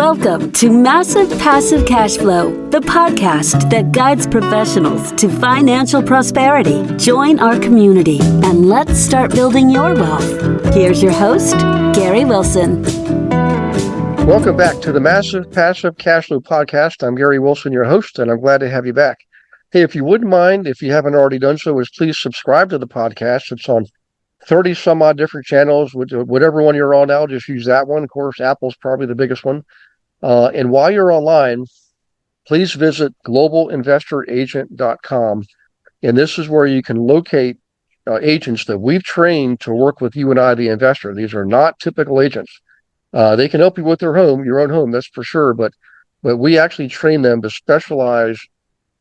Welcome to Massive Passive Cash Flow, the podcast that guides professionals to financial prosperity. Join our community and let's start building your wealth. Here's your host, Gary Wilson. Welcome back to the Massive Passive Cash Flow podcast. I'm Gary Wilson, your host, and I'm glad to have you back. Hey, if you wouldn't mind, if you haven't already done so, is please subscribe to the podcast. It's on 30 some odd different channels. Whatever one you're on now, just use that one. Of course, Apple's probably the biggest one. And while you're online, please visit globalinvestoragent.com. And this is where you can locate agents that we've trained to work with you and I, the investor. These are not typical agents. They can help you with your own home, that's for sure. But we actually train them to specialize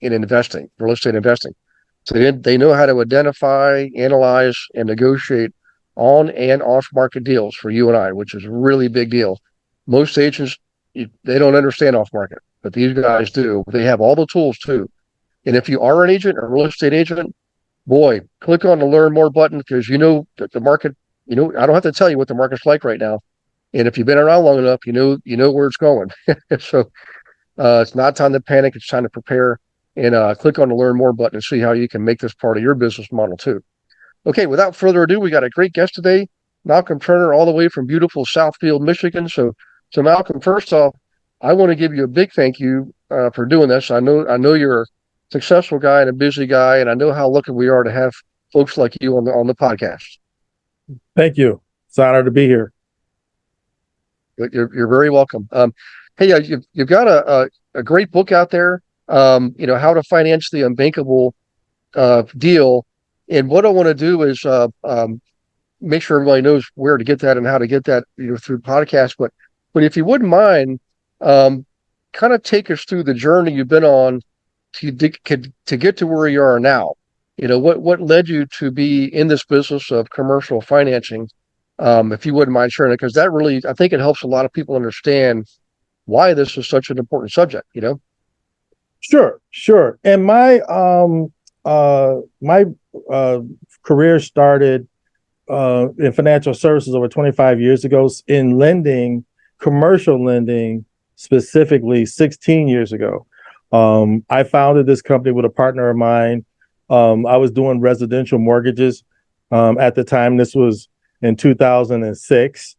in investing, real estate investing. So they know how to identify, analyze, and negotiate on and off market deals for you and I, which is a really big deal. Most agents, they don't understand off market, but these guys do. They have all the tools too. And if you are an agent, a real estate agent, boy, click on the learn more button, because you know that the market, I don't have to tell you what the market's like right now. And if you've been around long enough, you know where it's going. So it's not time to panic. It's time to prepare, and click on the learn more button and see how you can make this part of your business model too. Okay, without further ado, we got a great guest today, Malcolm Turner, all the way from beautiful Southfield, Michigan. So Malcolm, first off, I want to give you a big thank you for doing this. I know you're a successful guy and a busy guy, and I know how lucky we are to have folks like you on the podcast. Thank you. It's an honor to be here. You're very welcome. Hey, you've got a great book out there. How to finance the unbankable deal. And what I want to do is make sure everybody knows where to get that and how to get that, through podcasts. But if you wouldn't mind, kind of take us through the journey you've been on to get to where you are now. What led you to be in this business of commercial financing? If you wouldn't mind sharing it, because that really, I think it helps a lot of people understand why this is such an important subject. Sure. And my career started in financial services over 25 years ago, in lending, commercial lending, specifically 16 years ago. I founded this company with a partner of mine. I was doing residential mortgages at the time. This was in 2006,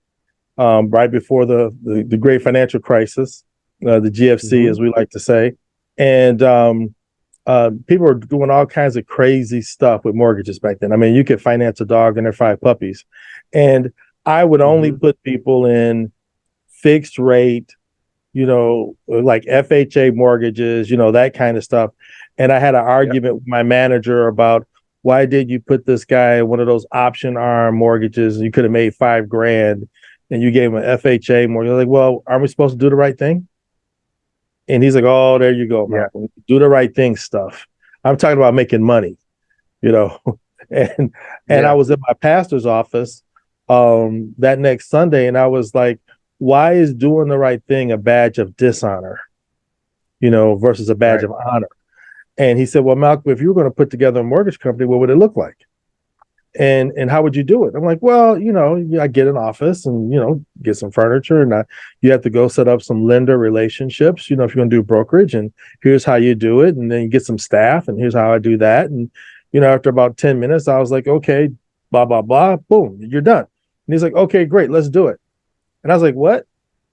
right before the great financial crisis, the GFC, as we like to say. And people were doing all kinds of crazy stuff with mortgages back then. I mean, you could finance a dog and their 5 puppies. And I would only put people in fixed rate, like FHA mortgages, that kind of stuff. And I had an argument with my manager about, why did you put this guy in one of those option arm mortgages? You could have made $5,000 and you gave him an FHA mortgage. Like, well, aren't we supposed to do the right thing? And he's like, oh, there you go, man. Yeah. Do the right thing stuff. I'm talking about making money, and I was in my pastor's office that next Sunday, and I was like, why is doing the right thing a badge of dishonor, versus a badge of honor? And he said, well, Malcolm, if you were going to put together a mortgage company, what would it look like? And how would you do it? I'm like, well, I get an office and, get some furniture, and you have to go set up some lender relationships, if you're going to do brokerage, and here's how you do it. And then you get some staff, and here's how I do that. And, after about 10 minutes, I was like, okay, blah, blah, blah, boom, you're done. And he's like, okay, great, let's do it. And I was like, what?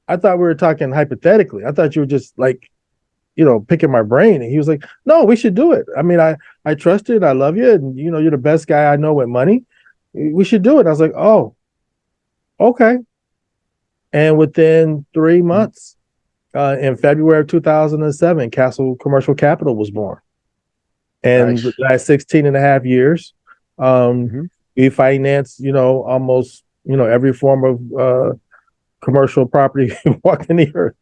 I thought we were talking hypothetically. I thought you were just like, picking my brain. And he was like, no, we should do it. I mean, I trust you and I love you. And, you're the best guy I know with money. We should do it. I was like, oh, okay. And within 3 months, in February of 2007, Castle Commercial Capital was born. And the last 16 and a half years, we financed, almost, every form of commercial property walking the earth.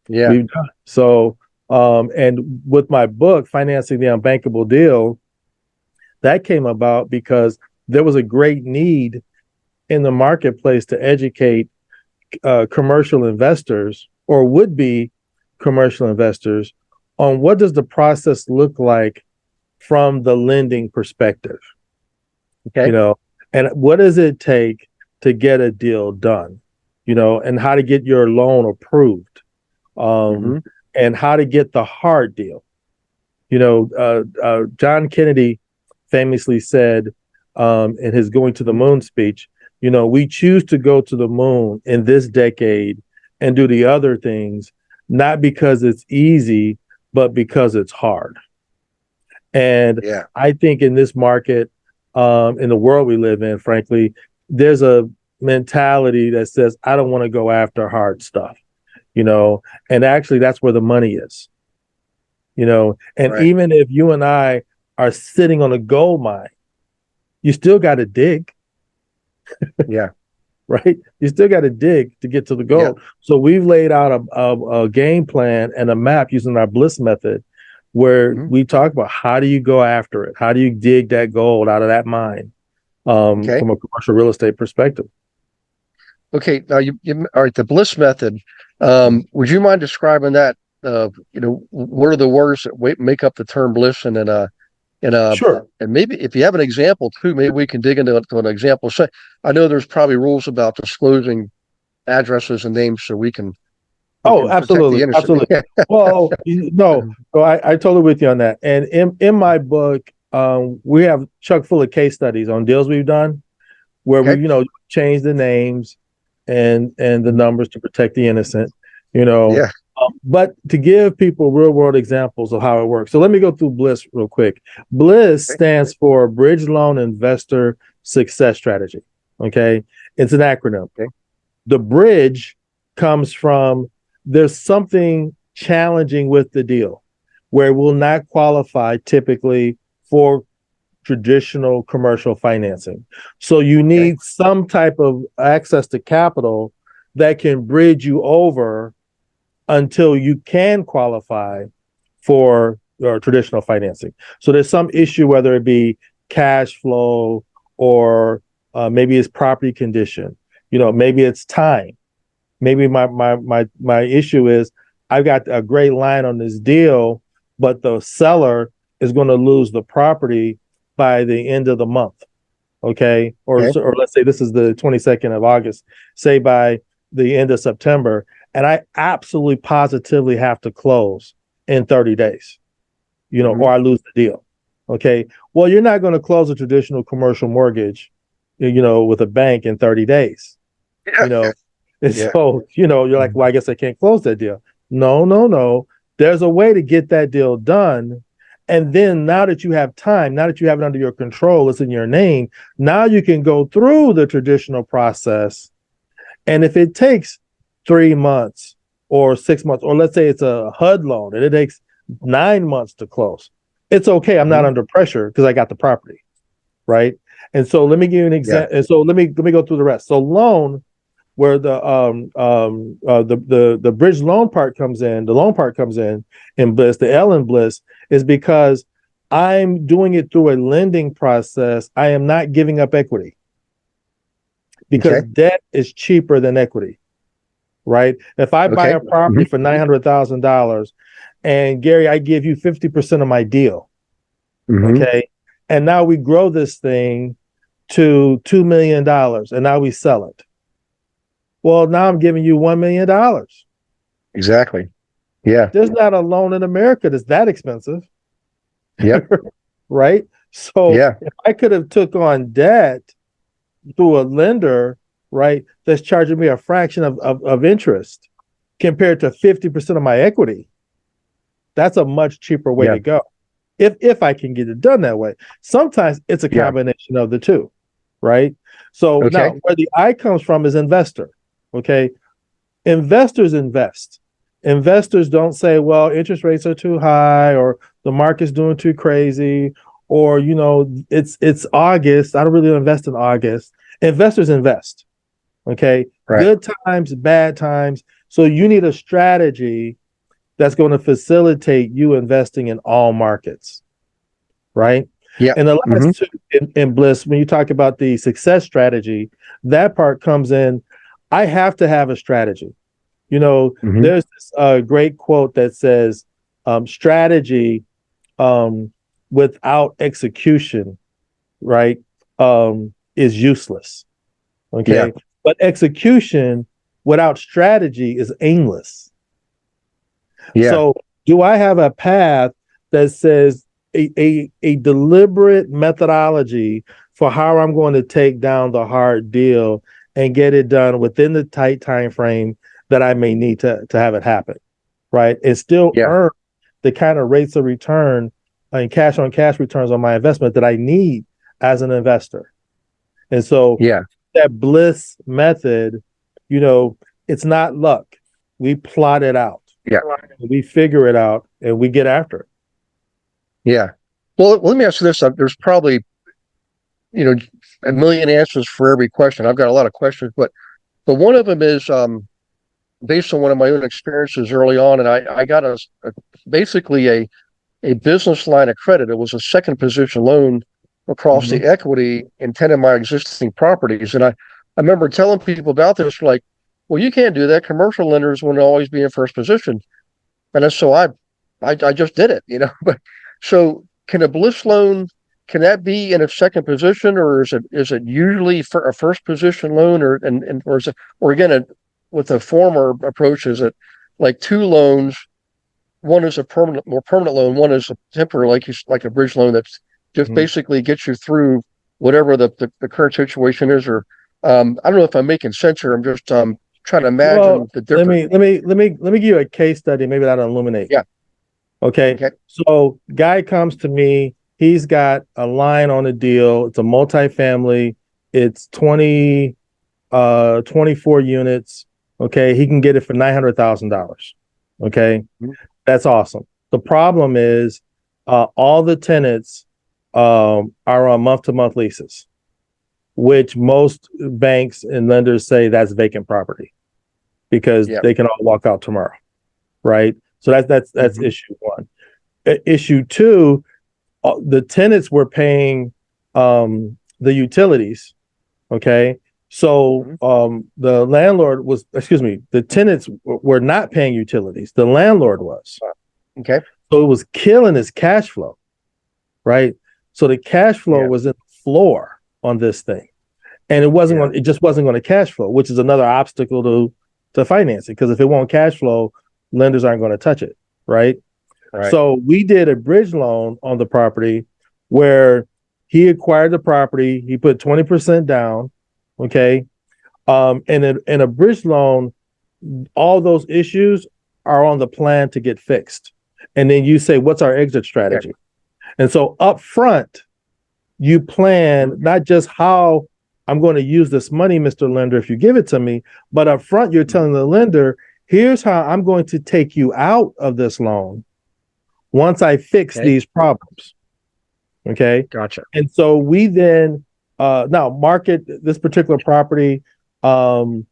We've done. So, and with my book, Financing the Unbankable Deal, that came about because there was a great need in the marketplace to educate commercial investors, or would-be commercial investors, on what does the process look like from the lending perspective. Okay. And what does it take to get a deal done? and how to get your loan approved, Hmm. and how to get the hard deal. John Kennedy famously said in his Going to the Moon speech, we choose to go to the moon in this decade and do the other things, not because it's easy, but because it's hard. And Yeah. I think in this market, in the world we live in, frankly, there's a mentality that says, I don't want to go after hard stuff, and actually that's where the money is, and Right. even if you and I are sitting on a gold mine, you still got to dig, Yeah. right? You still got to dig to get to the Yeah. gold. So we've laid out a game plan and a map using our Bliss method where Hmm. we talk about how do you go after it? How do you dig that gold out of that mine Okay. from a commercial real estate perspective? Okay. Now all right. The Bliss method. Would you mind describing that? What are the words that make up the term Bliss, and Sure. and maybe if you have an example too, maybe we can dig into an example. So I know there's probably rules about disclosing addresses and names, so we Oh, can protect the absolutely. innocent. Absolutely. Well, no, so I totally with you on that. And in my book, we have chuck full of case studies on deals we've done where Okay. we, changed the names and the numbers to protect the innocent, you know. Yeah. But to give people real world examples of how it works. So let me go through Bliss real quick. Bliss Okay. stands for Bridge Loan Investor Success Strategy. Okay. It's an acronym. Okay. The bridge comes from there's something challenging with the deal where it will not qualify typically for traditional commercial financing. So you Okay. need some type of access to capital that can bridge you over until you can qualify for traditional financing. So there's some issue, whether it be cash flow or maybe it's property condition, maybe it's time. Maybe my issue is I've got a great line on this deal, but the seller is going to lose the property by the end of the month. Okay. Or Okay. let's say this is the 22nd of August, say by the end of September, and I absolutely positively have to close in 30 days, Hmm. or I lose the deal. Okay. Well, you're not going to close a traditional commercial mortgage, with a bank in 30 days, Yeah. you know. And Yeah. so, you're like, well, I guess I can't close that deal. No, no, no. There's a way to get that deal done. And then now that you have time, now that you have it under your control, it's in your name. Now you can go through the traditional process. And if it takes 3 months or 6 months, or let's say it's a HUD loan and it takes 9 months to close, it's okay. I'm not Hmm. under pressure because I got the property, right? And so let me give you an Yeah. example. And so let me go through the rest. So loan, where the bridge loan part comes in, the loan part comes in Bliss, the L in Bliss is because I'm doing it through a lending process. I am not giving up equity because Okay. debt is cheaper than equity, right? If I buy Okay. a property Hmm. for $900,000 and Gary, I give you 50% of my deal, Hmm. okay? And now we grow this thing to $2 million and now we sell it. Well, now I'm giving you $1 million. Exactly. Yeah. There's not a loan in America that's that expensive, Yep. right? So Yeah. if I could have took on debt through a lender, right, that's charging me a fraction of interest compared to 50% of my equity, that's a much cheaper way Yeah. to go. If I can get it done that way. Sometimes it's a Yeah. combination of the two, right? So Okay. now where the I comes from is investor. Okay. Investors invest. Investors don't say, well, interest rates are too high or the market's doing too crazy or it's August. I don't really invest in August. Investors invest. Okay. Right. Good times, bad times. So you need a strategy that's going to facilitate you investing in all markets, right? Yeah. And the Hmm. last two in Bliss, when you talk about the success strategy, that part comes in. I have to have a strategy. Hmm. There's this great quote that says, strategy without execution, right, is useless. Yeah. Okay. But execution without strategy is aimless. Yeah. So do I have a path that says a deliberate methodology for how I'm going to take down the hard deal and get it done within the tight time frame that I may need to have it happen, right? And still earn the kind of rates of return and cash on cash returns on my investment that I need as an investor. And so that Bliss method, it's not luck. We plot it out. Yeah. We figure it out and we get after it. Yeah. Well, let me ask you this. There's probably, a million answers for every question. I've got a lot of questions, but one of them is based on one of my own experiences early on, and I got basically a business line of credit. It was a second position loan across the equity in 10 of my existing properties. And I remember telling people about this, like, well, you can't do that. Commercial lenders want to always be in first position. And so I just did it, But so can a Bliss loan, can that be in a second position, or is it usually for a first position loan, or is it, or again, with the former approach, is it like two loans? One is a more permanent loan. One is a temporary, like a bridge loan that's just basically gets you through whatever the current situation is. Or I don't know if I'm making sense here. I'm just trying to imagine the difference. Let me give you a case study. Maybe that'll illuminate. Yeah. Okay. So guy comes to me. He's got a line on a deal. It's a multifamily. It's 24 units. Okay. He can get it for $900,000. Okay. That's awesome. The problem is all the tenants are on month-to-month leases, which most banks and lenders say that's vacant property because they can all walk out tomorrow, right? So that's issue one. Issue two, the tenants were paying the utilities, okay? So the tenants were not paying utilities. The landlord was. Okay. So it was killing his cash flow, right? So the cash flow was in the floor on this thing. And it just wasn't going to cash flow, which is another obstacle to financing. Because if it won't cash flow, lenders aren't going to touch it, right? So we did a bridge loan on the property where he acquired the property, he put 20% down, okay? And in a bridge loan, all those issues are on the plan to get fixed. And then you say, what's our exit strategy? And so up front, you plan not just how I'm going to use this money, Mr. Lender, if you give it to me, but up front, you're telling the lender, here's how I'm going to take you out of this loan once I fix these problems. Okay. Gotcha. And so we then now market this particular property. I'll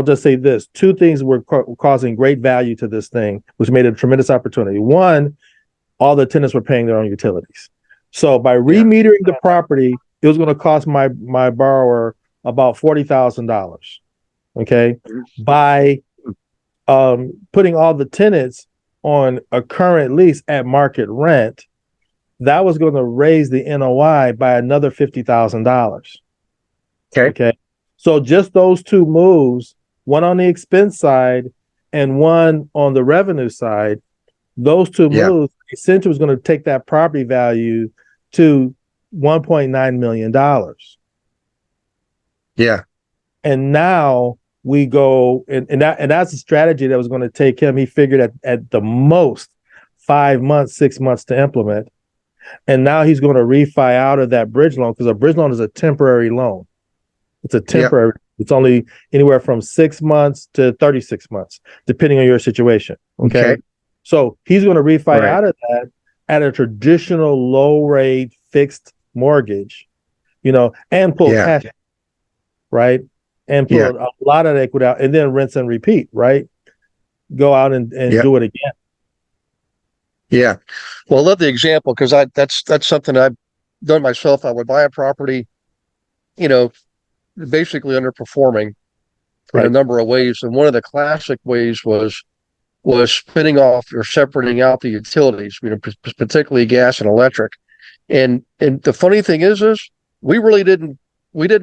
just say this: two things were causing great value to this thing, which made it a tremendous opportunity. One, all the tenants were paying their own utilities. So by remetering the property, it was going to cost my borrower about $40,000. Okay. By putting all the tenants on a current lease at market rent, that was going to raise the NOI by another $50,000. Okay. So just those two moves, one on the expense side and one on the revenue side, those two moves essentially was going to take that property value to $1.9 million. Yeah. And now we go, and that's a strategy that was going to take him, he figured at the most 5 months, 6 months to implement. And now he's going to refi out of that bridge loan, because a bridge loan is a temporary loan. It's a temporary, it's only anywhere from 6 months to 36 months, depending on your situation. Okay. So he's going to refi out of that at a traditional low rate fixed mortgage, and pull cash, right? And pull a lot of equity out, and then rinse and repeat, right? Go out and do it again. Yeah. Well, I love the example, because that's something I've done myself. I would buy a property, basically underperforming in a number of ways. And one of the classic ways was spinning off or separating out the utilities, particularly gas and electric. And the funny thing is we really didn't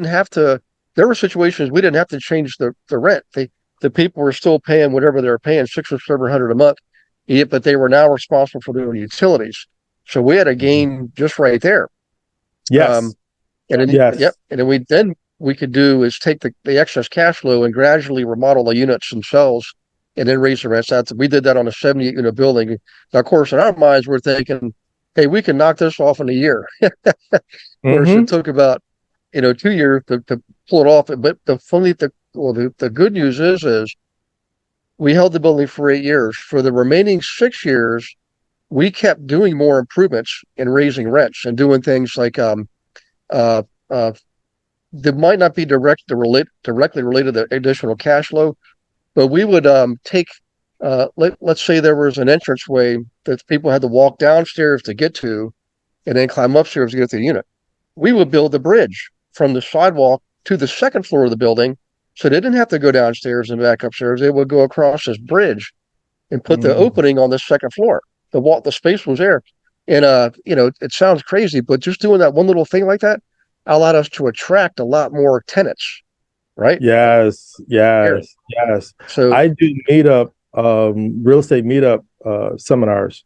have to there were situations we didn't have to change the rent. The people were still paying whatever they were paying, $600 or $700 a month, but they were now responsible for their utilities. So we had a gain just right there. Yes. And then, Yes. yep. And then we could do is take the excess cash flow and gradually remodel the units themselves and then raise the rents. We did that on a 78 unit building. Now, of course, in our minds, we're thinking, hey, we can knock this off in a year. Of course, it took about 2 years to pull it off. But the good news is we held the building for 8 years. For the remaining 6 years, we kept doing more improvements and raising rents and doing things like that might not be directly related to additional cash flow, but we would take let's say there was an entranceway that people had to walk downstairs to get to and then climb upstairs to get to the unit. We would build a bridge from the sidewalk to the second floor of the building, so they didn't have to go downstairs and back upstairs. They would go across this bridge and put the opening on the second floor. The space was there. And it sounds crazy, but just doing that one little thing like that allowed us to attract a lot more tenants, right? Yes. So I do real estate meetup seminars,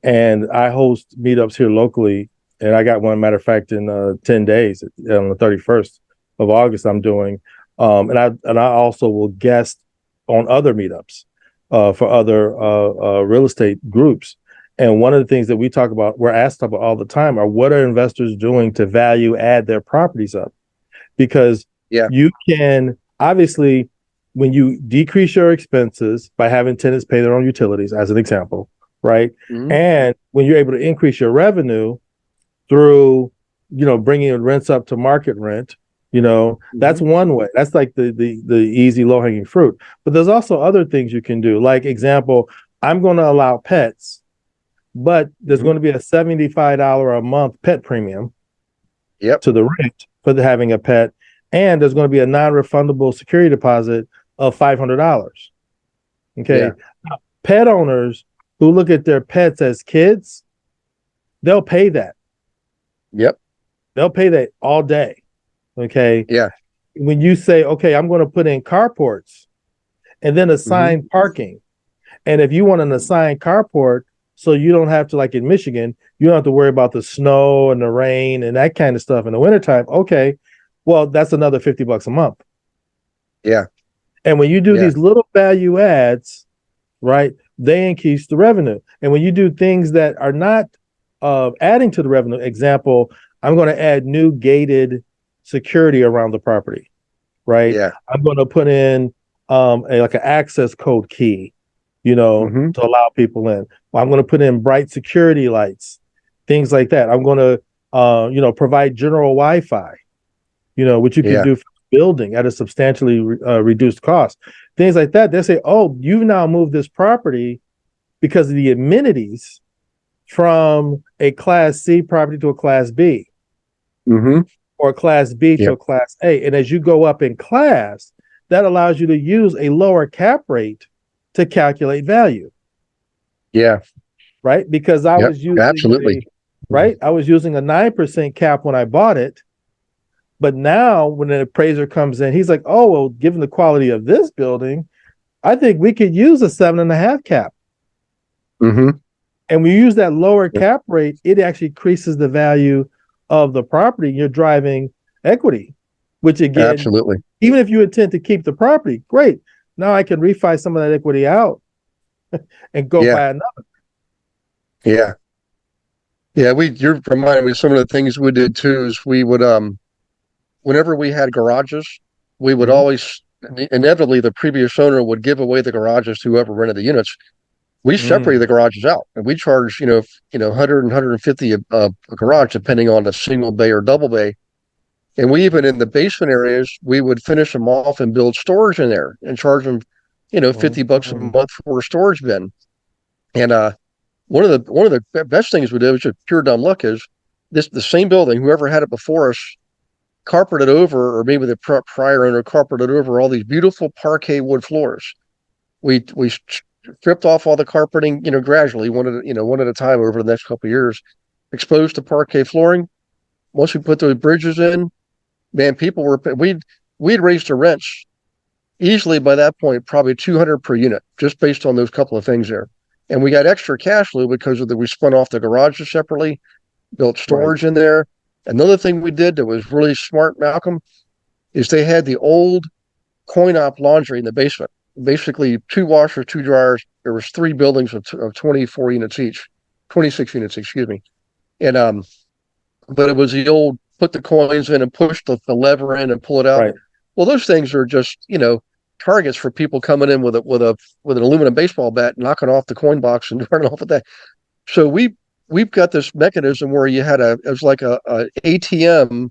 and I host meetups here locally. And I got one, matter of fact, in 10 days on the 31st of August. I'm doing, and I also will guest on other meetups for other real estate groups. And one of the things that we're asked about all the time are, what are investors doing to value add their properties up? Because you can, obviously, when you decrease your expenses by having tenants pay their own utilities, as an example, right? And when you're able to increase your revenue through, bringing rents up to market rent, that's one way. That's like the easy low hanging fruit. But there's also other things you can do. Like, example, I'm going to allow pets, but there's going to be a $75 a month pet premium to the rent for having a pet. And there's going to be a non-refundable security deposit of $500. Okay. Yeah. Now, pet owners who look at their pets as kids, they'll pay that. Yep. They'll pay that all day. Okay. Yeah. When you say, okay, I'm going to put in carports and then assign parking. And if you want an assigned carport, so you don't have to, like in Michigan, you don't have to worry about the snow and the rain and that kind of stuff in the wintertime. Okay. Well, that's another $50 a month. Yeah. And when you do these little value adds, right, they increase the revenue. And when you do things that are not adding to the revenue, example, I'm going to add new gated security around the property, right? Yeah. I'm going to put in like an access code key, to allow people in. I'm going to put in bright security lights, things like that. I'm going to, provide general Wi-Fi, which you can do for the building at a substantially reduced cost. Things like that. They say, oh, you've now moved this property because of the amenities from a Class C property to a Class B. Or a Class B to a Class A. And as you go up in class, that allows you to use a lower cap rate to calculate value. Yeah. Right? Because I was using I was using a 9% cap when I bought it. But now when an appraiser comes in, he's like, oh, well, given the quality of this building, I think we could use a 7.5 cap. And when you use that lower cap rate, it actually increases the value of the property. You're driving equity, which again, even if you intend to keep the property, great. Now I can refi some of that equity out and go buy another. Yeah. You're reminding me of some of the things we did too. Is we would whenever we had garages, we would always inevitably the previous owner would give away the garages to whoever rented the units. We separated the garages out, and we charged 100 and 150 a garage depending on the single bay or double bay. And we even in the basement areas, we would finish them off and build storage in there and charge them, $50 a month for a storage bin. And one of the best things we did, which is pure dumb luck, is the same building. Whoever had it before us carpeted over, or maybe the prior owner carpeted over all these beautiful parquet wood floors. We stripped off all the carpeting, gradually, one at a time over the next couple of years, exposed to parquet flooring. Once we put those bridges in, man, we'd raised the rents easily by that point, probably 200 per unit, just based on those couple of things there. And we got extra cash flow because we spun off the garages separately, built storage in there. Another thing we did that was really smart, Malcolm, is they had the old coin-op laundry in the basement. Basically, 2 washers, 2 dryers. There was 3 buildings of 24 units each, 26 units, excuse me. And but it was the old put the coins in and push the lever in and pull it out. Right. Well, those things are just targets for people coming in with an aluminum baseball bat, knocking off the coin box and running off with that. So we've got this mechanism where it was like a ATM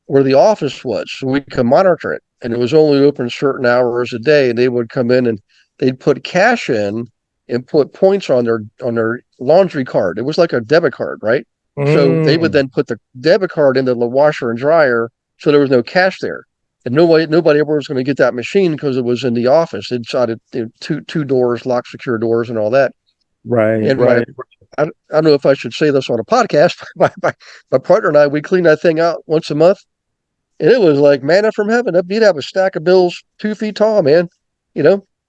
where the office was, so we could monitor it, and it was only open certain hours a day, and they would come in and they'd put cash in and put points on their laundry card. It was like a debit card, right? So they would then put the debit card into the washer and dryer, so there was no cash there. And nobody ever was going to get that machine because it was in the office inside of two doors, locked, secure doors, and all that. Right. And right. I don't know if I should say this on a podcast. My partner and I, we clean that thing out once a month, and it was like manna from heaven. You'd have a stack of bills 2 feet tall, man.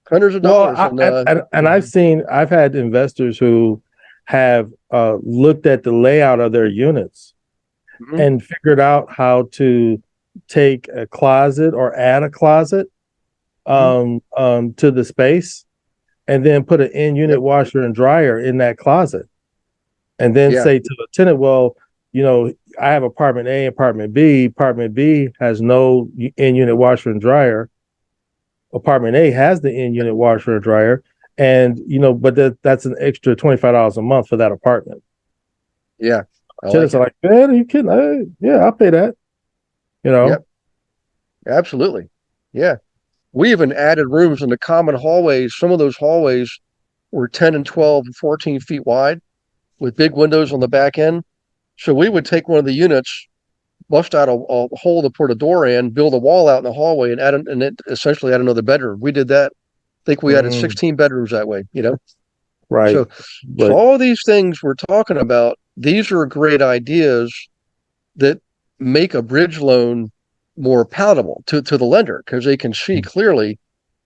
Hundreds of dollars. I've had investors who have looked at the layout of their units and figured out how to take a closet or add a closet to the space, and then put an in-unit washer and dryer in that closet, and then say to the tenant, well, I have apartment A, apartment B. Apartment B has no in-unit washer and dryer. Apartment A has the in-unit washer and dryer, and but that's an extra $25 a month for that apartment. Yeah, tenants are like, man, are you kidding? Yeah, I'll pay that. Yep. Absolutely. Yeah. We even added rooms in the common hallways. Some of those hallways were 10 and 12 and 14 feet wide with big windows on the back end. So we would take one of the units, bust out a hole to put a door in, build a wall out in the hallway, and essentially add another bedroom. We did that. I think we added 16 bedrooms that way, Right. So all of these things we're talking about, these are great ideas that make a bridge loan more palatable to the lender, because they can see clearly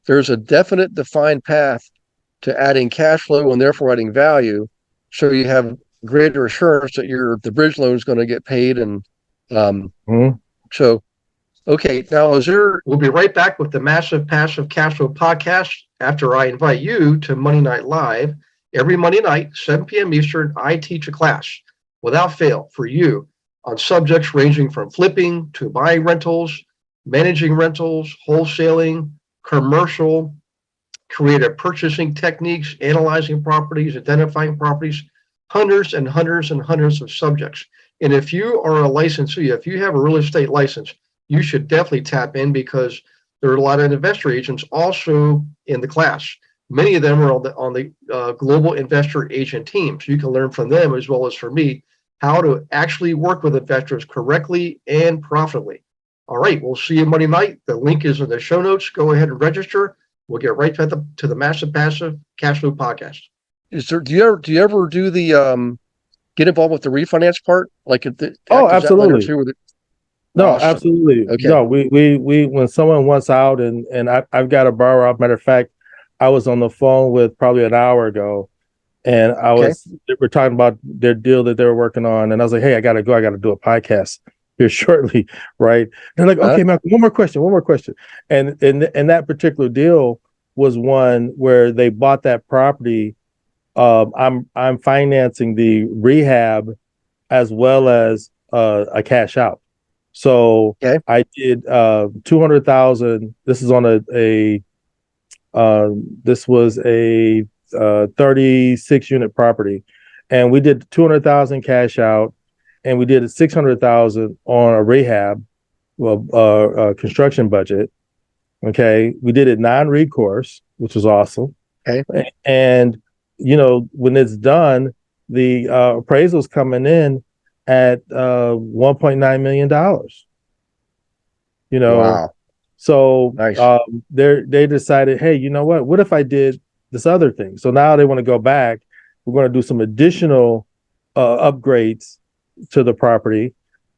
there's a definite defined path to adding cash flow and therefore adding value. So you have greater assurance that the bridge loan is going to get paid. And so, okay, now we'll be right back with the Massive Passive Cash Flow podcast after I invite you to Monday Night Live. Every Monday night, 7 p.m. Eastern, I teach a class without fail for you on subjects ranging from flipping to buying rentals, managing rentals, wholesaling, commercial, creative purchasing techniques, analyzing properties, identifying properties, hundreds and hundreds and hundreds of subjects. And if you are a licensee, if you have a real estate license, you should definitely tap in, because there are a lot of investor agents also in the class. Many of them are on the global investor agent team. So you can learn from them as well as from me how to actually work with investors correctly and profitably. All right, we'll see you Monday night. The link is in the show notes. Go ahead and register. We'll get right to the Massive Passive Cash Flow podcast. Do you ever do the get involved with the refinance part? Like absolutely. No, awesome. Absolutely. Okay. No, we when someone wants out and I've got a borrower out. Matter of fact, I was on the phone with probably an hour ago, and we're talking about their deal that they were working on, and I was like, hey, I gotta go. I gotta do a podcast here shortly, right? And they're like, okay, Malcolm, one more question. And that particular deal was one where they bought that property. I'm financing the rehab as well as a cash out. So I did 200,000. This is on this was a 36 unit property, and we did 200,000 cash out, and we did 600,000 on a rehab, construction budget. Okay, we did it non-recourse, which was awesome. Okay, and when it's done, the appraisal's coming in at $1.9 million. Wow. So nice. They decided, hey, you know what if I did this other thing? So now they want to go back. We're going to do some additional upgrades to the property.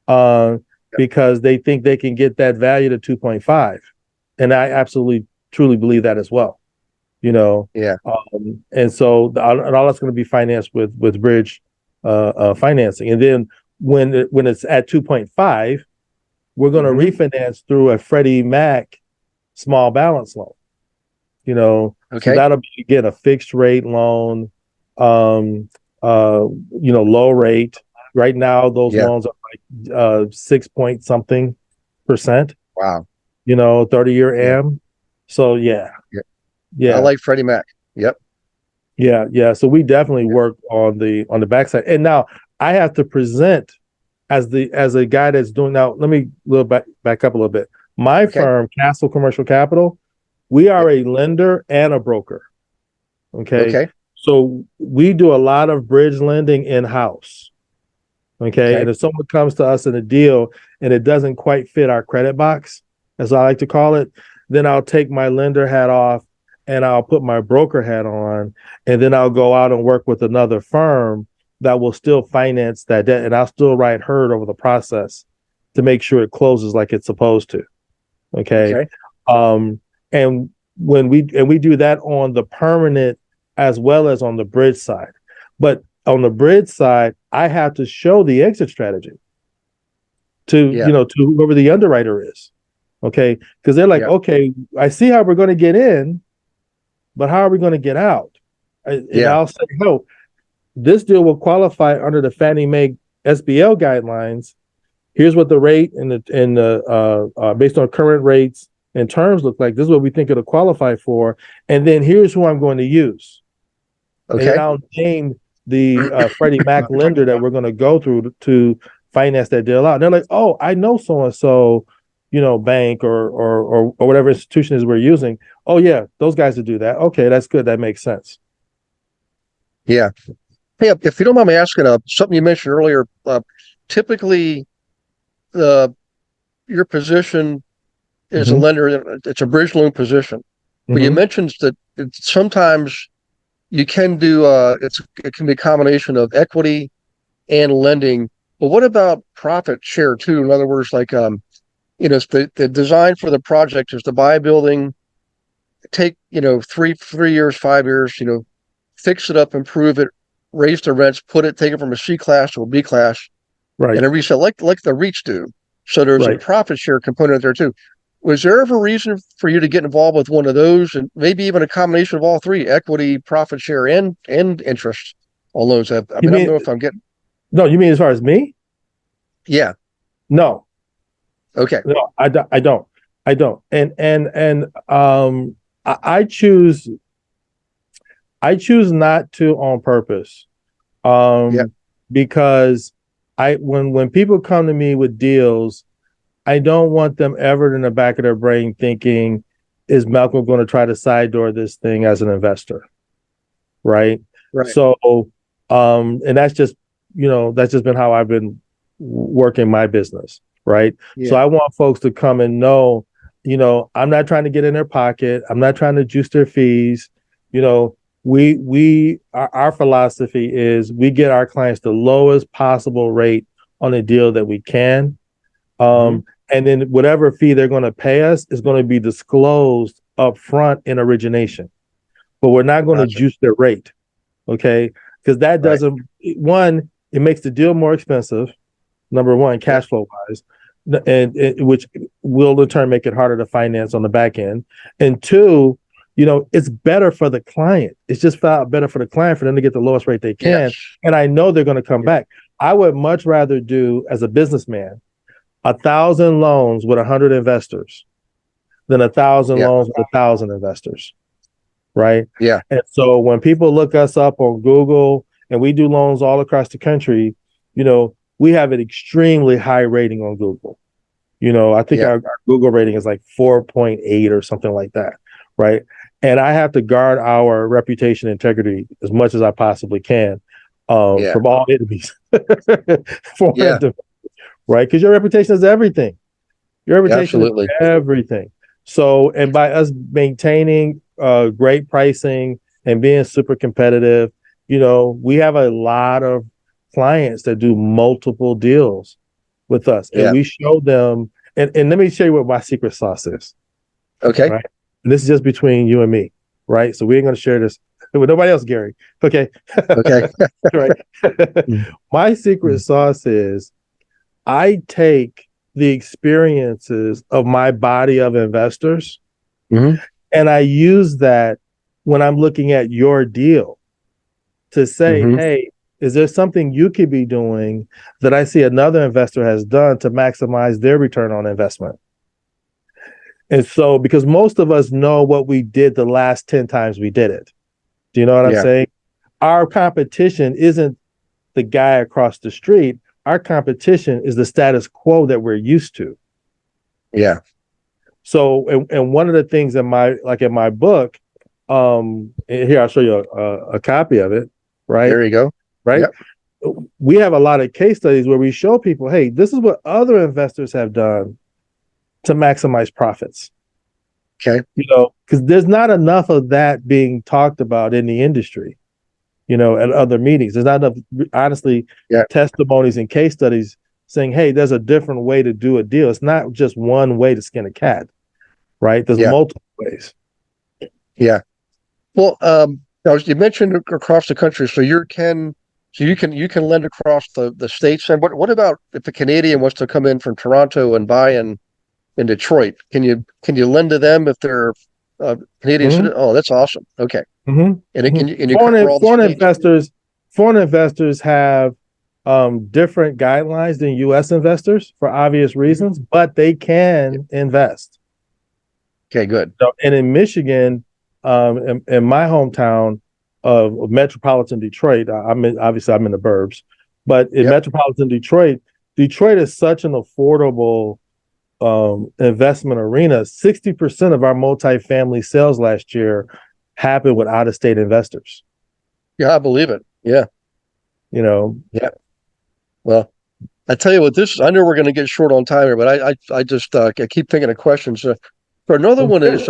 And because they think they can get that value to 2.5. And I absolutely, truly believe that as well. Yeah. And so all that's going to be financed with bridge financing. And then when it's at 2.5, we're going to refinance through a Freddie Mac small balance loan. So Okay. that'll be, again, a fixed rate loan, low rate. Right now, those loans are like 6 point something %. Wow. 30-year AM. So Yeah. Yeah. I like Freddie Mac. Yep. Yeah. So we definitely work on the backside. And now I have to present as a guy that's doing. Now let me back up a little bit. My firm, Castle Commercial Capital, we are a lender and a broker. Okay. So we do a lot of bridge lending in-house. Okay. And if someone comes to us in a deal and it doesn't quite fit our credit box, as I like to call it, then I'll take my lender hat off and I'll put my broker hat on, and then I'll go out and work with another firm that will still finance that debt, and I'll still write herd over the process to make sure it closes like it's supposed to. Okay. And when we do that on the permanent as well as on the bridge side. But on the bridge side, I have to show the exit strategy to whoever the underwriter is. Okay. Because they're like, okay, I see how we're going to get in, but how are we going to get out? And I'll say, no, this deal will qualify under the Fannie Mae SBL guidelines. Here's what the rate and the based on current rates and terms look like. This is what we think it'll qualify for. And then here's who I'm going to use. Okay. And I'll name the Freddie Mac lender that we're going to go through to finance that deal out. And they're like, oh, I know so-and-so, bank or whatever institution is we're using. Oh yeah, those guys will do that. Okay, that's good. That makes sense. Yeah. Hey, if you don't mind me asking, something you mentioned earlier, typically your position as a lender, it's a bridge loan position. But you mentioned that sometimes you can do it can be a combination of equity and lending. But what about profit share too? In other words, like it's the design for the project is to buy a building, take 3 years, 5 years, fix it up, improve it, raise the rents, take it from a C class to a B class, right? And a resell like the REITs do. So there's a profit share component there too. Was there ever a reason for you to get involved with one of those, and maybe even a combination of all three: equity, profit share, and interest on loans? I don't know if I'm getting. No, you mean as far as me? Yeah. No. Okay. No, I don't. And I choose not to on purpose. Because when people come to me with deals, I don't want them ever in the back of their brain thinking, is Malcolm going to try to side door this thing as an investor? Right. So, and that's just been how I've been working my business. Right. Yeah. So I want folks to come and know, I'm not trying to get in their pocket. I'm not trying to juice their fees. Our philosophy is we get our clients the lowest possible rate on a deal that we can. And then whatever fee they're going to pay us is going to be disclosed up front in origination, but we're not going to juice their rate. Okay. Because that doesn't, one, it makes the deal more expensive. Number one, cash flow wise, and which will in turn make it harder to finance on the back end. And two, it's better for the client. It's just better for the client for them to get the lowest rate they can. Yes. And I know they're going to come back. I would much rather do, as a businessman, 1,000 loans with 100 investors than 1,000 loans with 1,000 investors. Right. Yeah. And so when people look us up on Google, and we do loans all across the country, we have an extremely high rating on Google. I think our Google rating is like 4.8 or something like that. Right. And I have to guard our reputation and integrity as much as I possibly can from all enemies. Right. Because your reputation is everything. Your reputation is everything. So, and by us maintaining great pricing and being super competitive, we have a lot of clients that do multiple deals. with us. And Yeah. we show them, and let me show you what my secret sauce is. Okay. Right. And this is just between you and me. Right. So we ain't going to share this with nobody else, Gary. Okay. Okay. Right. My secret sauce is I take the experiences of my body of investors Mhm. and I use that when I'm looking at your deal to say, Mhm. hey, is there something you could be doing that I see another investor has done to maximize their return on investment? And so, because most of us know what we did the last 10 times we did it. Do you know what I'm Yeah. saying? Our competition isn't the guy across the street. Our competition is the status quo that we're used to. Yeah. So, and one of the things in my book, and here I'll show you a copy of it, right? There you go. Right. Yep. We have a lot of case studies where we show people, hey, this is what other investors have done to maximize profits. Okay. You know, because there's not enough of that being talked about in the industry, you know, at other meetings. There's not enough, honestly, Yeah. testimonies and case studies saying, hey, there's a different way to do a deal. It's not just one way to skin a cat, right? There's Yeah. multiple ways. Yeah. Well, now you mentioned across the country, so you can lend across the states. And what about if a Canadian wants to come in from Toronto and buy in Detroit? Can you lend to them if they're Canadian Mhm. citizen? Oh, that's awesome. Okay. Mhm. And Mhm. you cover all the states? Foreign investors have different guidelines than U.S. investors for obvious reasons, but they can invest. Okay, good. So, and in Michigan, in my hometown of metropolitan Detroit, obviously I'm in the burbs, but in Yep. metropolitan Detroit, Detroit is such an affordable investment arena. 60% of our multifamily sales last year happened with out-of-state investors. Yeah, I believe it. Yeah. You know, Yeah. Well, I tell you what, I know we're going to get short on time here, but I just I keep thinking of questions. For another one is,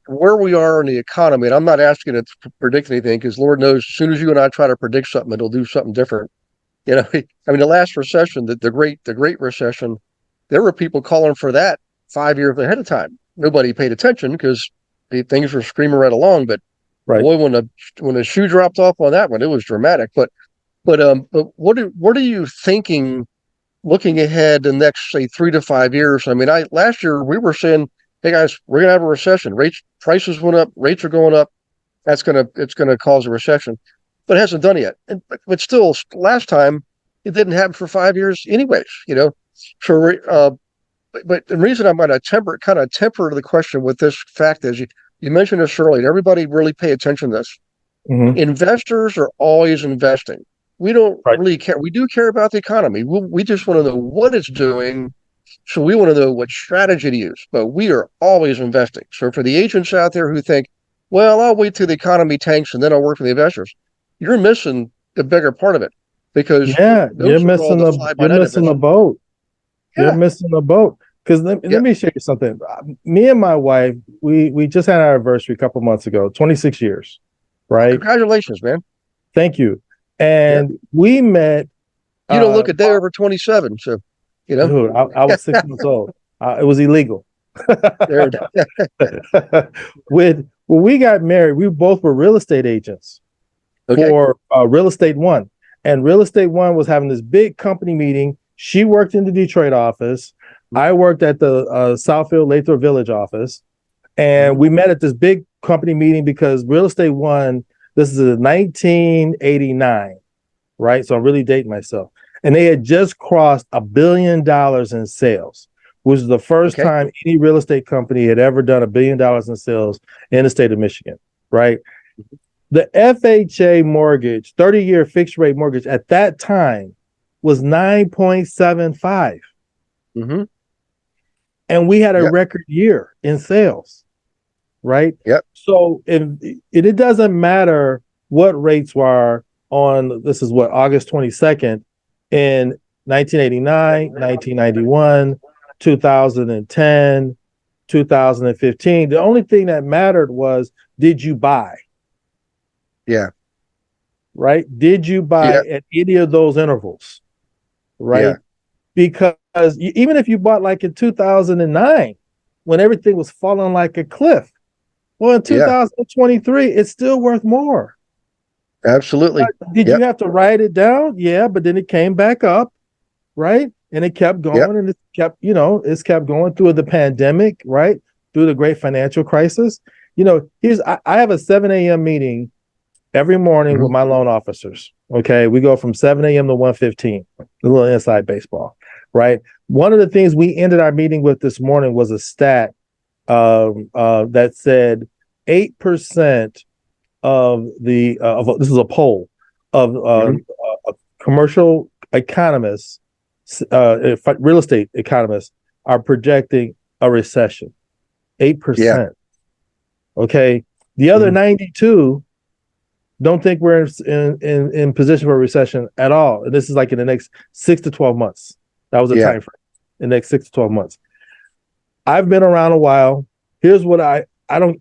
where we are in the economy, and I'm not asking it to predict anything because Lord knows, as soon as you and I try to predict something, it'll do something different. You know, I mean, the last recession, the Great Recession, there were people calling for that 5 years ahead of time. Nobody paid attention because things were screaming right along. But right. boy, when the shoe dropped off on that one, it was dramatic. But what are you thinking looking ahead the next, say, 3 to 5 years? I mean, last year we were saying, hey guys, we're gonna have a recession. Prices went up, rates are going up. It's gonna cause a recession, but it hasn't done it yet. But still, last time it didn't happen for 5 years, anyways. You know, so but the reason I'm going to temper the question with this fact is you mentioned this earlier. Everybody really pay attention to this. Mhm. Investors are always investing. We don't Right. really care. We do care about the economy. We just want to know what it's doing. So we want to know what strategy to use, but we are always investing. So for the agents out there who think, well, I'll wait till the economy tanks and then I'll work for the investors, you're missing the bigger part of it because Yeah, those are all the fly by you're night missing the investors. boat. You're Yeah. missing the boat. Because Yeah. let me show you something. Me and my wife, we just had our anniversary a couple months ago, 26 years, Oh, right? congratulations, man. Thank you. Yeah. And we met, You don't look a day over 27. So, you know, dude, I was 6 months old. It was illegal. there. When we got married, we both were real estate agents Okay. for Real Estate One. And Real Estate One was having this big company meeting. She worked in the Detroit office. I worked at the Southfield Lathrop Village office. And we met at this big company meeting because Real Estate One, this is in 1989, right? So I'm really dating myself. And they had just crossed $1 billion in sales, which was the first Okay. time any real estate company had ever done $1 billion in sales in the state of Michigan, right? The FHA mortgage, 30-year fixed rate mortgage at that time was 9.75. Mm-hmm. And we had a Yep. record year in sales, right? Yep. So it doesn't matter what rates were on, this is what, August 22nd in 1989, 1991, 2010, 2015. The only thing that mattered was, did you buy? Yeah. Right? Did you buy Yeah. at any of those intervals? Right? Yeah. because even if you bought like in 2009, when everything was falling like a cliff, well, in 2023, it's still worth more. Absolutely. Did you have to write it down? Yeah, but then it came back up, right? And it kept going, and it's kept going through the pandemic, right? Through the great financial crisis. I have a 7 a.m. meeting every morning with my loan officers. Okay, we go from 7 a.m. to 1:15. A little inside baseball, right? One of the things we ended our meeting with this morning was a stat that said 8% of this is a poll of commercial economists, real estate economists are projecting a recession. 8%. Okay, the other 92 don't think we're in position for a recession at all. And this is like in the next 6 to 12 months. That was the time frame. In the next 6 to 12 months. I've been around a while. Here's what I don't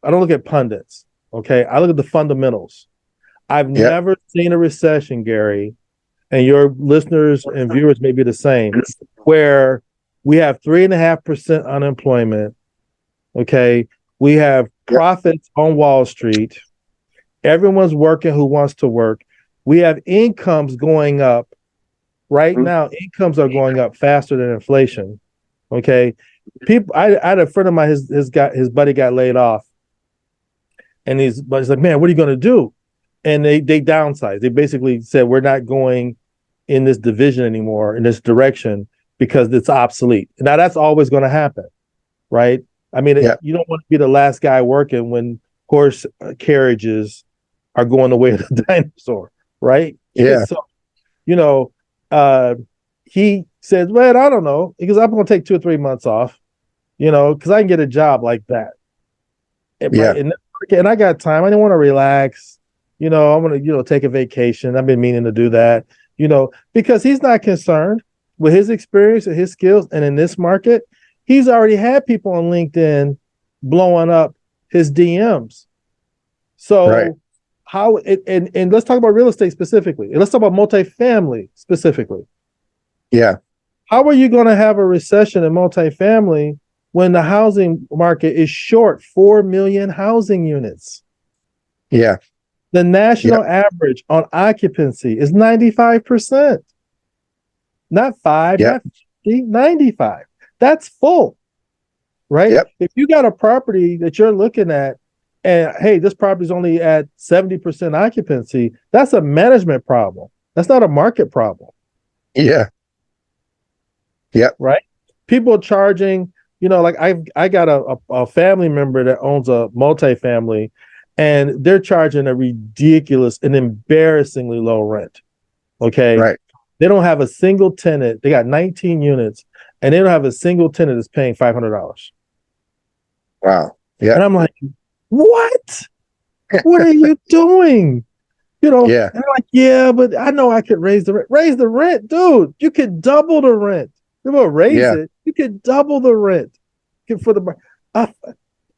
look at pundits. Okay. I look at the fundamentals. I've never seen a recession, Gary, and your listeners and viewers may be the same, where we have 3.5% unemployment. Okay. We have profits on Wall Street. Everyone's working who wants to work. We have incomes going up. Right now, incomes are going up faster than inflation. Okay. I had a friend of mine, his buddy got laid off. And he's like, man, what are you going to do? And they downsized. They basically said, we're not going in this division anymore, in this direction, because it's obsolete. Now, that's always going to happen, right? I mean, you don't want to be the last guy working when horse carriages are going the way of the dinosaur, right? Yeah. So, he says, well, I don't know, because I'm going to take 2 or 3 months off, because I can get a job like that. And I got time. I didn't want to relax. I want to, take a vacation. I've been meaning to do that, because he's not concerned with his experience and his skills. And in this market, he's already had people on LinkedIn blowing up his DMs. So and let's talk about real estate specifically. And let's talk about multifamily specifically. Yeah. How are you going to have a recession in multifamily when the housing market is short 4 million housing units? Yeah. The national average on occupancy is 95%. Not 5, not 50, 95. That's full, right? Yep. If you got a property that you're looking at, and hey, this property is only at 70% occupancy, that's a management problem. That's not a market problem. Yeah. Yeah. Right. People charging, like I got a family member that owns a multifamily, and they're charging a ridiculous and embarrassingly low rent. Okay. Right. They don't have a single tenant. They got 19 units, and they don't have a single tenant that's paying $500. Wow. Yeah. And I'm like, what? What are you doing? And I'm like, yeah, but I know I could raise the rent. Raise the rent, dude. You could double the rent. You will raise it. You could double the rent for the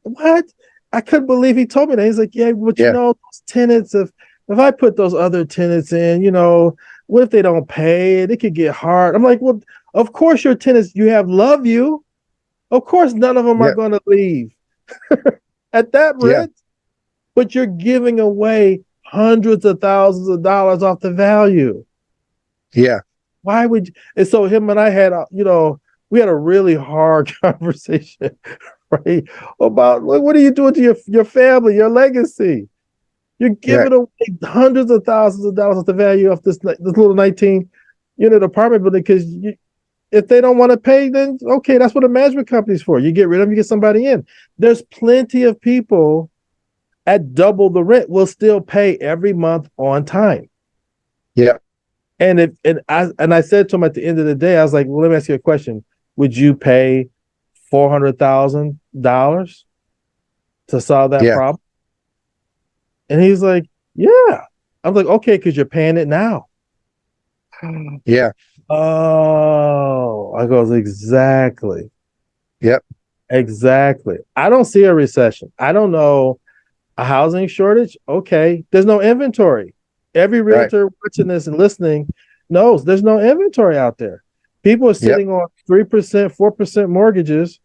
what? I couldn't believe he told me that. He's like, yeah, but those tenants, if I put those other tenants in, what if they don't pay? It could get hard. I'm like, well, of course your tenants love you. Of course none of them are going to leave at that rent. But you're giving away hundreds of thousands of dollars off the value. Yeah. Why would you? And so him and I had, we had a really hard conversation, right? About what are you doing to your family, your legacy? You're giving away hundreds of thousands of dollars of the value of this little 19-unit apartment building because if they don't want to pay, then okay, that's what a management company's for. You get rid of them, you get somebody in. There's plenty of people at double the rent will still pay every month on time. Yeah. And I said to him at the end of the day, I was like, well, let me ask you a question. Would you pay $400,000 to solve that problem? And he's like, yeah. I'm like, okay, because you're paying it now. Yeah. Oh, I goes, exactly. Yep. Exactly. I don't see a recession. I don't know. A housing shortage? Okay. There's no inventory. Every realtor watching this and listening No, there's no inventory out there. People are sitting on 3%, 4% mortgages.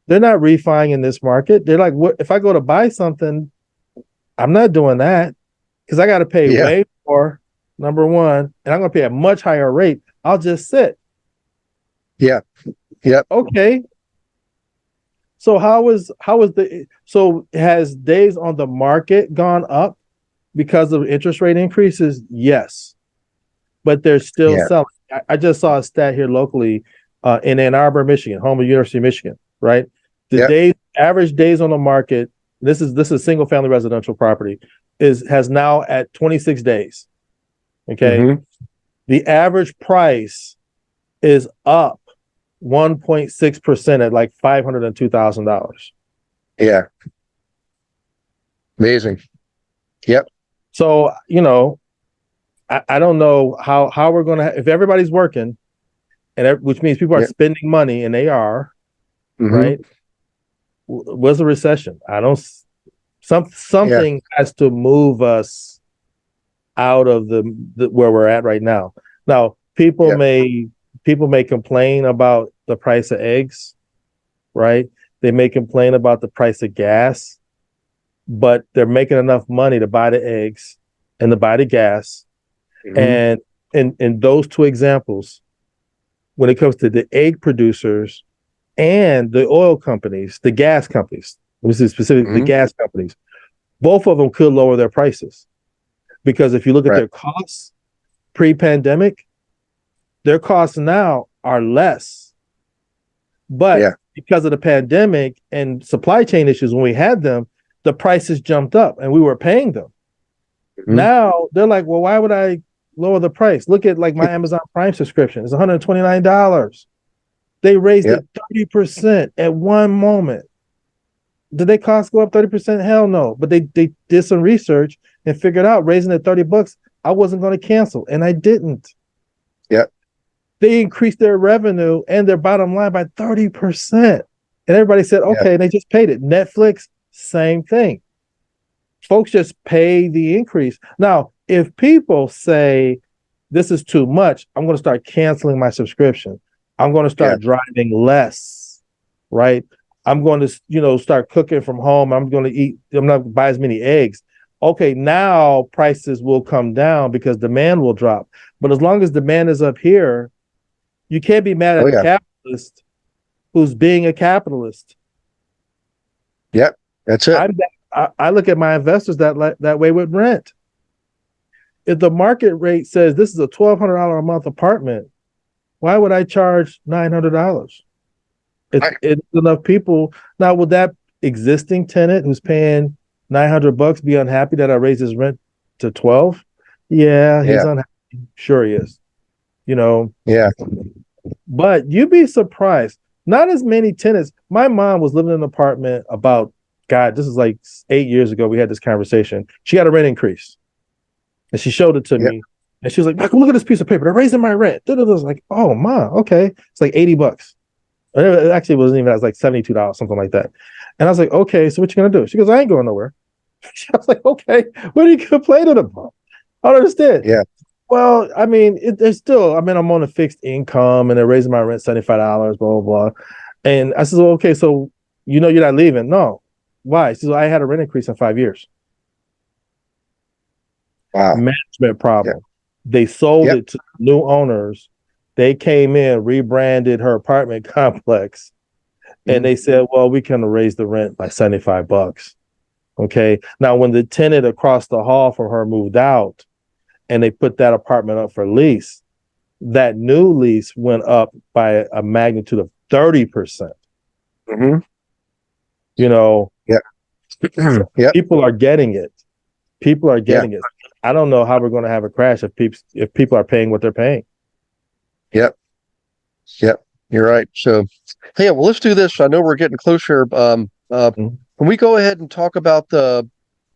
They're not refining in this market. They're like, what if I go to buy something? I'm not doing that because I got to pay way more, number one, and I'm going to pay a much higher rate. I'll just sit. Yeah. Yep. Okay. So has days on the market gone up because of interest rate increases? Yes. But they're still selling. I just saw a stat here locally in Ann Arbor, Michigan, home of University of Michigan, right? The average days on the market, this is single family residential property, has now at 26 days. Okay. Mm-hmm. The average price is up 1.6% at like $502,000. Yeah. Amazing. Yep. So, I don't know how we're going to, if everybody's working, which means people are spending money, and they are, right? What's a recession? Something has to move us out of the where we're at right now. Now, people may complain about the price of eggs, right? They may complain about the price of gas, but they're making enough money to buy the eggs and to buy the gas. And in those two examples, when it comes to the egg producers and the oil companies, the gas companies, this is specifically the gas companies, both of them could lower their prices. Because if you look at their costs pre-pandemic, their costs now are less. But because of the pandemic and supply chain issues, when we had them, the prices jumped up and we were paying them. Now they're like, well, why would I lower the price? Look at like my Amazon Prime subscription. It's $129. They raised it 30% at one moment. Did their costs go up 30%? Hell no. But they did some research and figured out raising it $30, I wasn't going to cancel. And I didn't. Yep. They increased their revenue and their bottom line by 30%. And everybody said, okay, and they just paid it. Netflix, same thing. Folks just pay the increase. Now, if people say this is too much, I'm going to start canceling my subscription. I'm going to start driving less, right? I'm going to, start cooking from home. I'm not going to buy as many eggs. Okay, now prices will come down because demand will drop. But as long as demand is up here, you can't be mad at the capitalist who's being a capitalist. Yep, that's it. I look at my investors that way with rent. If the market rate says this is a $1,200 a month apartment, why would I charge $900? It's enough people. Now, would that existing tenant who's paying $900 be unhappy that I raised his rent to $1,200? Yeah, he's unhappy. Sure he is. Yeah. But you'd be surprised. Not as many tenants. My mom was living in an apartment this is like 8 years ago. We had this conversation. She got a rent increase. And she showed it to me. And she was like, Michael, look at this piece of paper. They're raising my rent. I was like, oh, Ma, okay. It's like $80. It actually wasn't even, it was like $72, something like that. And I was like, okay, so what you going to do? She goes, I ain't going nowhere. I was like, okay, what are you complaining about? I don't understand. Yeah. Well, I mean, I'm on a fixed income and they're raising my rent $75, blah, blah, blah. And I said, well, okay, so you're not leaving? No. Why? She says, I had a rent increase in 5 years. Wow. Management problem. They sold it to new owners. They came in, rebranded her apartment complex, and they said, well, we can raise the rent by $75. Okay. Now, when the tenant across the hall from her moved out and they put that apartment up for lease, that new lease went up by a magnitude of 30%. Mm-hmm. People are getting it. People are getting it. I don't know how we're going to have a crash if people are paying what they're paying. Yep. You're right. So, hey, well, let's do this. I know we're getting closer. Can we go ahead and talk about the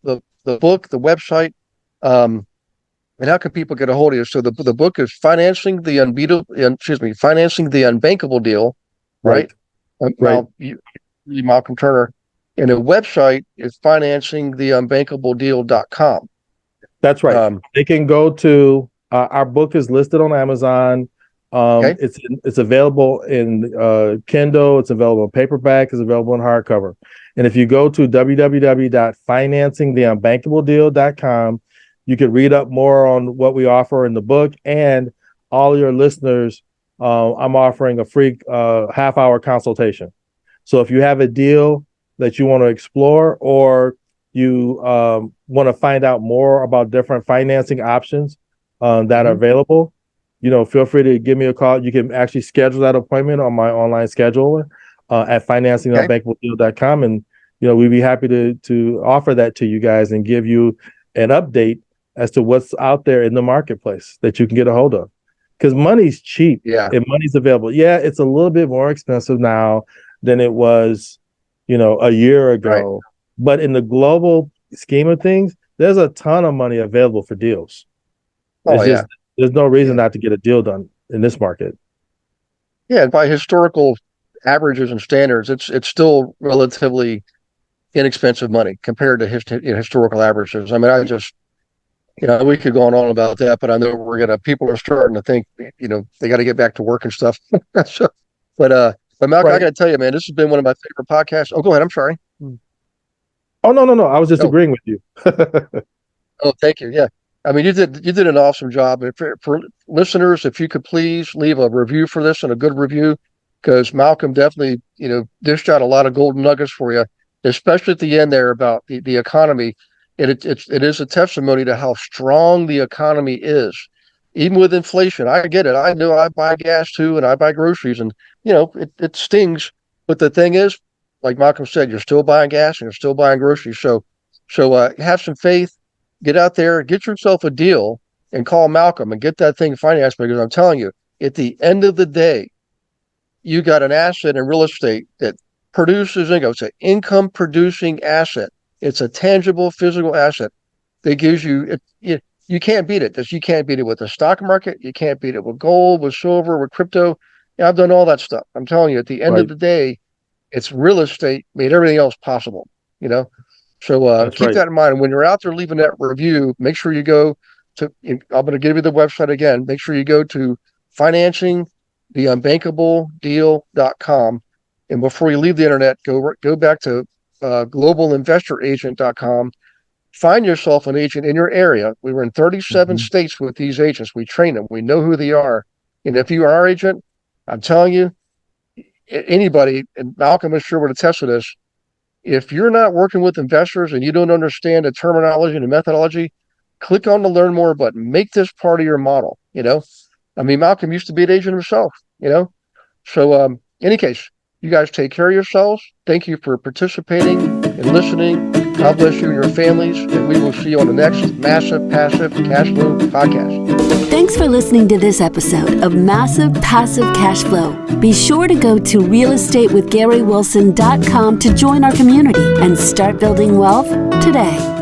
book, the website, and how can people get a hold of you? So the book is Financing the Unbankable Deal, right? Right. Malcolm Turner. And the website is financingtheunbankabledeal.com. That's right. They can go to Our book is listed on Amazon. Okay. It's available in Kindle. It's available in paperback. It's available in hardcover. And if you go to www.financingtheunbankabledeal.com, you can read up more on what we offer in the book. And all your listeners, I'm offering a free half-hour consultation. So if you have a deal that you want to explore, or you want to find out more about different financing options that are available, feel free to give me a call. You can actually schedule that appointment on my online scheduler at financingtheunbankabledeal.com. And, we'd be happy to offer that to you guys and give you an update as to what's out there in the marketplace that you can get a hold of. Because money's cheap and money's available. Yeah, it's a little bit more expensive now than it was, a year ago. Right. But in the global scheme of things, there's a ton of money available for deals. There's no reason not to get a deal done in this market. Yeah, and by historical averages and standards, it's still relatively inexpensive money compared to historical averages. I mean, we could go on about that, but I know people are starting to think, they got to get back to work and stuff. But Malcolm, right. I got to tell you, man, this has been one of my favorite podcasts. Oh, go ahead. I'm sorry. Oh, no. I was just agreeing with you. Oh, thank you. Yeah. I mean, you did an awesome job. And for listeners, if you could please leave a review for this, and a good review, because Malcolm definitely, dished out a lot of golden nuggets for you, especially at the end there about the economy. It is a testimony to how strong the economy is, even with inflation. I get it. I know I buy gas too, and I buy groceries, and it stings. But the thing is, like Malcolm said, you're still buying gas and you're still buying groceries. So have some faith. Get out there, get yourself a deal, and call Malcolm and get that thing financed. Because I'm telling you, at the end of the day, you got an asset in real estate that produces income. It's an income producing asset. It's a tangible physical asset that gives you. You can't beat it. You can't beat it with the stock market. You can't beat it with gold, with silver, with crypto. Yeah, I've done all that stuff. I'm telling you, at the end of the day, it's real estate made everything else possible. So keep that in mind. When you're out there leaving that review, make sure you go to, I'm going to give you the website again. Make sure you go to financingtheunbankabledeal.com. And before you leave the internet, go back to globalinvestoragent.com. Find yourself an agent in your area. We were in 37 states with these agents. We train them. We know who they are. And if you are our agent, I'm telling you, anybody, and Malcolm is sure would attest to this, if you're not working with investors and you don't understand the terminology and the methodology, click on the Learn More button. Make this part of your model. I mean, Malcolm used to be an agent himself, So in any case, you guys take care of yourselves. Thank you for participating and listening. God bless you and your families. And we will see you on the next Massive Passive Cash Flow podcast. Thanks for listening to this episode of Massive Passive Cash Flow. Be sure to go to realestatewithgarywilson.com to join our community and start building wealth today.